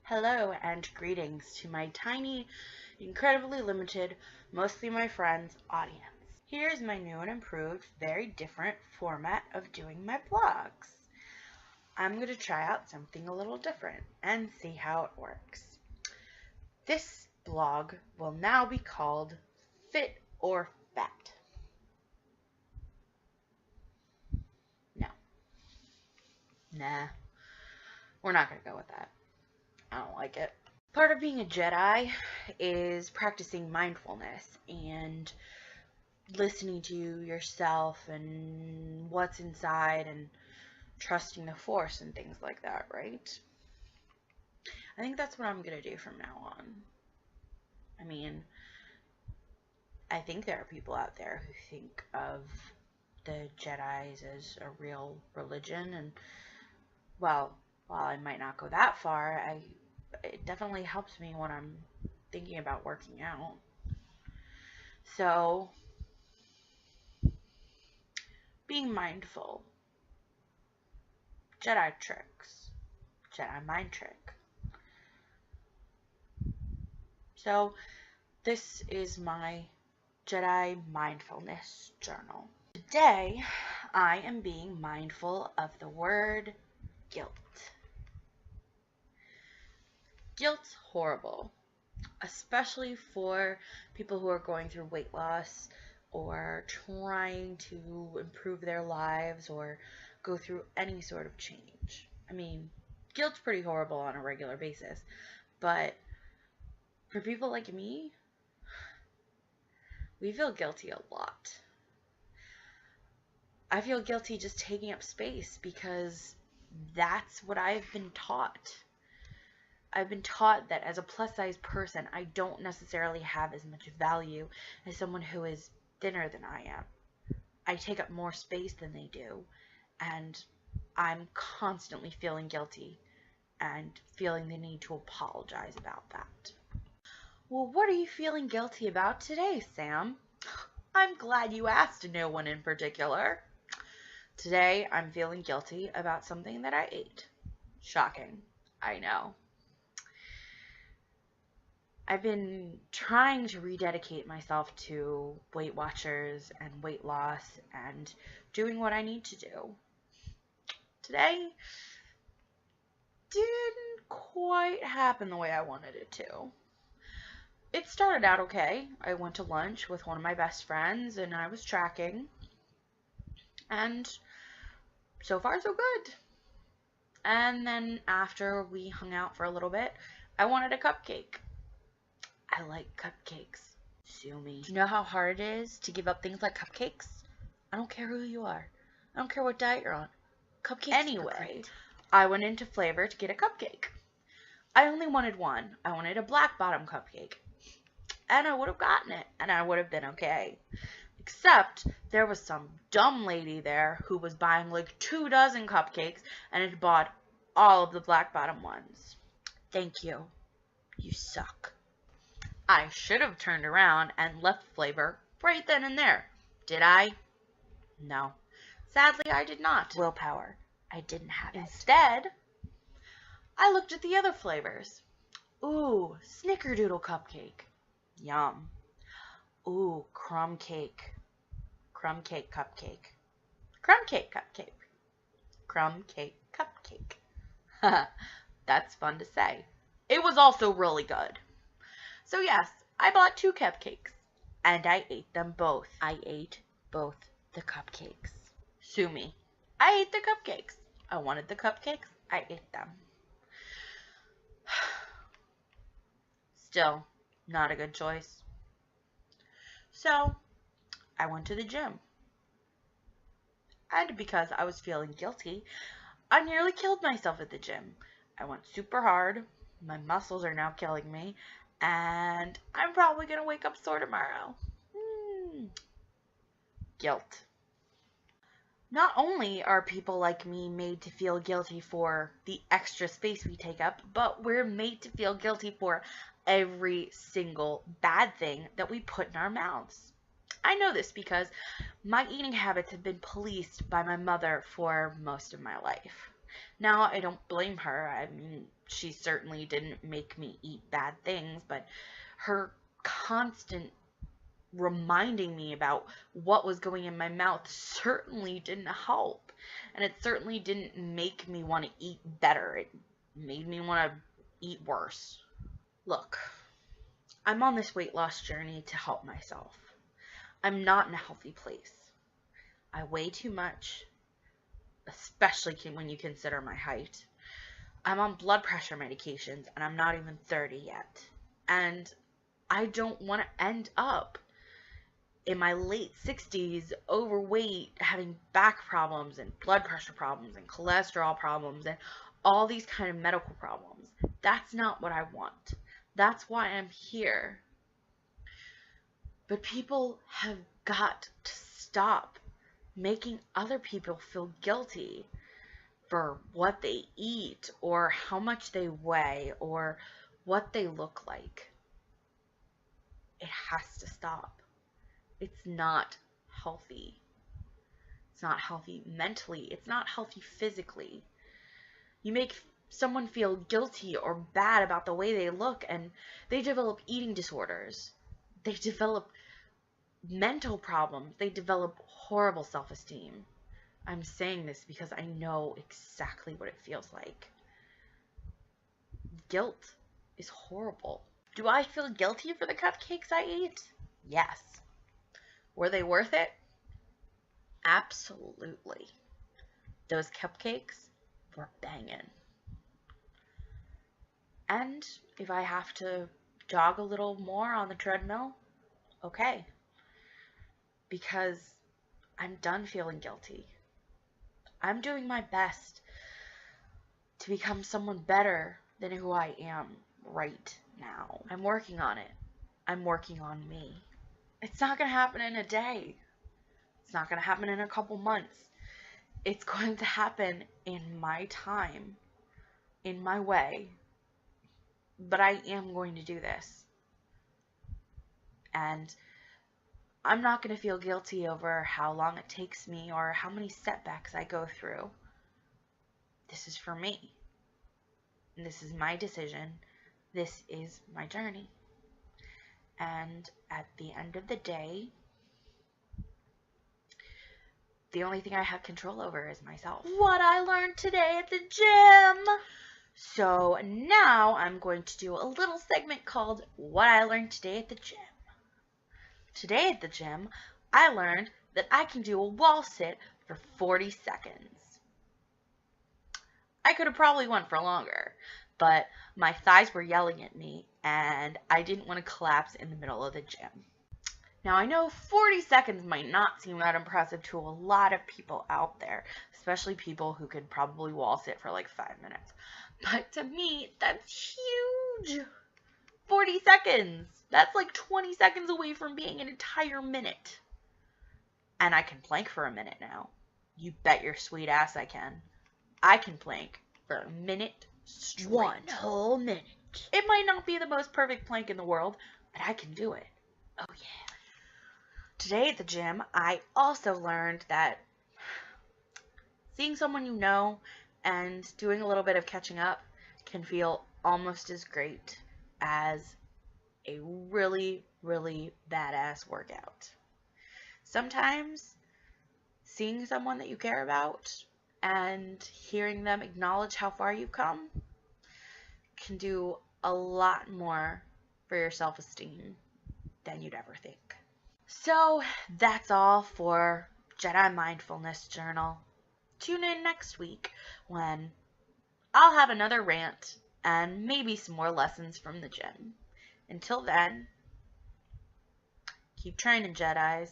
Hello and greetings to my tiny, incredibly limited, mostly my friends audience. Here's my new and improved, very different format of doing my vlogs. I'm going to try out something a little different and see how it works. This vlog will now be called Fit or Fat. Nah, we're not going to go with that. I don't like it. Part of being a Jedi is practicing mindfulness and listening to yourself and what's inside and trusting the Force and things like that, right? I think that's what I'm going to do from now on. I mean, I think there are people out there who think of the Jedis as a real religion, and well, while I might not go that far, it definitely helps me when I'm thinking about working out. So, being mindful, Jedi tricks, Jedi mind trick. So, this is my Jedi Mindfulness journal. Today, I am being mindful of the word guilt. Guilt's horrible, especially for people who are going through weight loss or trying to improve their lives or go through any sort of change. I mean, guilt's pretty horrible on a regular basis, but for people like me, we feel guilty a lot. I feel guilty just taking up space because that's what I've been taught. I've been taught that as a plus-size person, I don't necessarily have as much value as someone who is thinner than I am. I take up more space than they do, and I'm constantly feeling guilty and feeling the need to apologize about that. Well, what are you feeling guilty about today, Sam? I'm glad you asked no one in particular. Today, I'm feeling guilty about something that I ate. Shocking, I know. I've been trying to rededicate myself to Weight Watchers and weight loss and doing what I need to do. Today didn't quite happen the way I wanted it to. It started out okay. I went to lunch with one of my best friends and I was tracking, and so far so good. And then after we hung out for a little bit, I wanted a cupcake. I like cupcakes. Sue me. Do you know how hard it is to give up things like cupcakes? I don't care who you are. I don't care what diet you're on. Cupcakes anyway, are great. I went into Flavor to get a cupcake. I only wanted one. I wanted a black bottom cupcake. And I would have gotten it, and I would have been okay. Except there was some dumb lady there who was buying like 2 dozen cupcakes and had bought all of the black bottom ones. Thank you. You suck. I should have turned around and left Flavor right then and there. Did I? No. Sadly, I did not. Willpower. I didn't have it. Instead, I looked at the other flavors. Ooh, snickerdoodle cupcake. Yum. Ooh, crumb cake. Crumb cake cupcake. Crumb cake cupcake. Crumb cake cupcake. That's fun to say. It was also really good. So yes, I bought 2 cupcakes, and I ate them both. I ate both the cupcakes. Sue me. I ate the cupcakes. I wanted the cupcakes. I ate them. Still, not a good choice. So, I went to the gym. And because I was feeling guilty, I nearly killed myself at the gym. I went super hard. My muscles are now killing me. And I'm probably going to wake up sore tomorrow. Guilt. Not only are people like me made to feel guilty for the extra space we take up, but we're made to feel guilty for every single bad thing that we put in our mouths. I know this because my eating habits have been policed by my mother for most of my life. Now, I don't blame her. I mean, she certainly didn't make me eat bad things, but her constant reminding me about what was going in my mouth certainly didn't help. And it certainly didn't make me want to eat better. It made me want to eat worse. Look, I'm on this weight loss journey to help myself. I'm not in a healthy place. I weigh too much, especially when you consider my height. I'm on blood pressure medications, and I'm not even 30 yet. And I don't want to end up in my late 60s, overweight, having back problems and blood pressure problems and cholesterol problems and all these kind of medical problems. That's not what I want. That's why I'm here. But people have got to stop making other people feel guilty for what they eat or how much they weigh or what they look like. It has to stop. It's not healthy. It's not healthy mentally. It's not healthy physically. You make someone feel guilty or bad about the way they look, and they develop eating disorders. They develop mental problems. They develop horrible self-esteem. I'm saying this because I know exactly what it feels like. Guilt is horrible. Do I feel guilty for the cupcakes I ate? Yes. Were they worth it? Absolutely. Those cupcakes were banging. And if I have to jog a little more on the treadmill, okay. Because I'm done feeling guilty. I'm doing my best to become someone better than who I am right now. I'm working on it. I'm working on me. It's not going to happen in a day. It's not going to happen in a couple months. It's going to happen in my time, in my way. But I am going to do this. And I'm not going to feel guilty over how long it takes me or how many setbacks I go through. This is for me. And this is my decision. This is my journey. And at the end of the day, the only thing I have control over is myself. What I learned today at the gym. So now I'm going to do a little segment called What I Learned Today at the Gym. Today at the gym, I learned that I can do a wall sit for 40 seconds. I could have probably went for longer, but my thighs were yelling at me and I didn't want to collapse in the middle of the gym. Now I know 40 seconds might not seem that impressive to a lot of people out there, especially people who could probably wall sit for like 5 minutes. But to me, that's huge. 40 seconds. That's like 20 seconds away from being an entire minute. And I can plank for a minute now. You bet your sweet ass I can. I can plank for a minute straight. 1 whole minute. It might not be the most perfect plank in the world, but I can do it. Oh yeah. Today at the gym, I also learned that seeing someone you know and doing a little bit of catching up can feel almost as great as a really, really badass workout. Sometimes seeing someone that you care about and hearing them acknowledge how far you've come can do a lot more for your self-esteem than you'd ever think. So that's all for Jedi Mindfulness Journal. Tune in next week when I'll have another rant and maybe some more lessons from the gym. Until then, keep training, Jedis.